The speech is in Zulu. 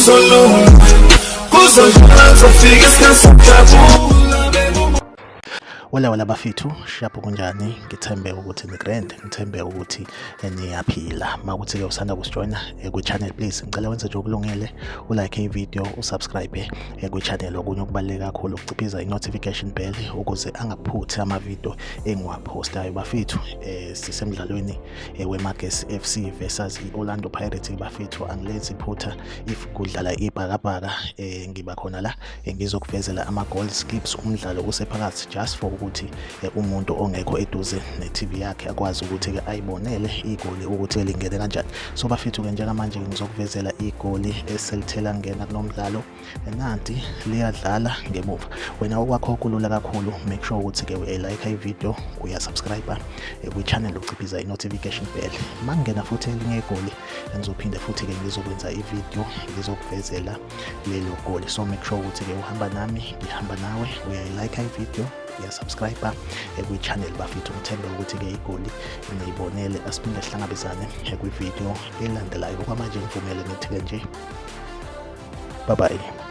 kuzolunga, kuzolunga, sofika isikhathi sokujabula. Wala bafethu, shapho kunjani? Ngithembe ukuthi nigrand, ngithembe ukuthi niyaphila. Makuthi ke usanda kusijoyina kwi-channel, please ngicela wenze nje okulungile, ulike i-video, usubscribe kwi-channel. Okunye okubaluleke kakhulu ukuciphiza i-notification bell ukuze angaphuthi ama-video engiwaphostayo. Bafethu, sisemdlalweni weMagesi FC versus i-Orlando Pirates. Bafethu, angilenzi iphutha if kudlala ibhakabhaka, ngiba khona la ngizokuvezela ama-goal skips. Umdlalo usephakathi just for ukuthi umuntu ongekho eduze ne-TV yakhe akwazi ukuthi-ke ayibonele igoli ukuthi lingene kanjani. So bafethu-ke njengamanje ngizokuvezela igoli eselithela ngena kunomdlalo, nanti liyadlala ngemuva. Wena okwakho kulula kakhulu, make sure ukuthi-ke like i-video, uyasubscribe kwi-channel, uciphiza i-notification bell. Mangena futhi elinye igoli ngizophinde futhi-ke ngizokwenza i-video ngizokuvezela lelo goli. So make sure ukuthi-ke uhamba nami, ngihamba nawe, uyayilike i-video, uyasubscribe kwi-channel. Bafethu, ngithembe ukuthi-ke igoli niyibonele. Asiphinde sihlangabezane kwi-video elandelayo. Okwamanje ngivumele nithi-ke nje bye bye.